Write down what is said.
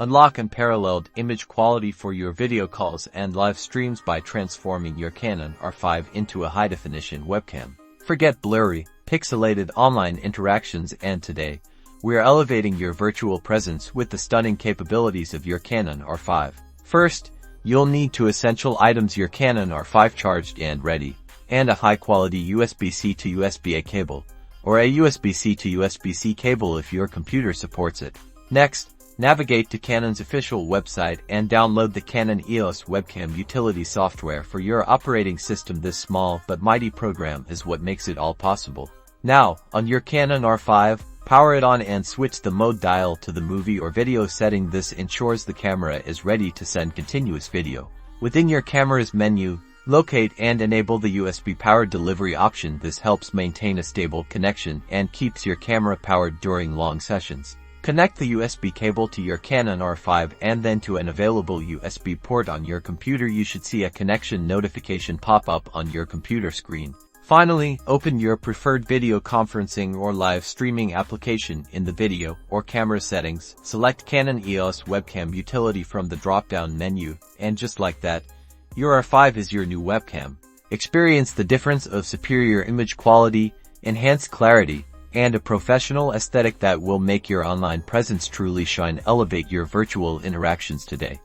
Unlock unparalleled image quality for your video calls and live streams by transforming your Canon R5 into a high-definition webcam. Forget blurry, pixelated online interactions, and today, we are elevating your virtual presence with the stunning capabilities of your Canon R5. First, you'll need two essential items: your Canon R5 charged and ready, and a high-quality USB-C to USB-A cable, or a USB-C to USB-C cable if your computer supports it. Next, navigate to Canon's official website and download the Canon EOS webcam utility software for your operating system. This small but mighty program is what makes it all possible. Now, on your Canon R5, power it on and switch the mode dial to the movie or video setting. This ensures the camera is ready to send continuous video. Within your camera's menu, locate and enable the USB power delivery option. This helps maintain a stable connection and keeps your camera powered during long sessions. Connect the USB cable to your Canon R5 and then to an available USB port on your computer. You should see a connection notification pop up on your computer screen. Finally, open your preferred video conferencing or live streaming application. In the video or camera settings, select Canon EOS webcam utility from the drop-down menu, and just like that, your R5 is your new webcam. Experience the difference of superior image quality, enhanced clarity, and a professional aesthetic that will make your online presence truly shine. Elevate your virtual interactions today.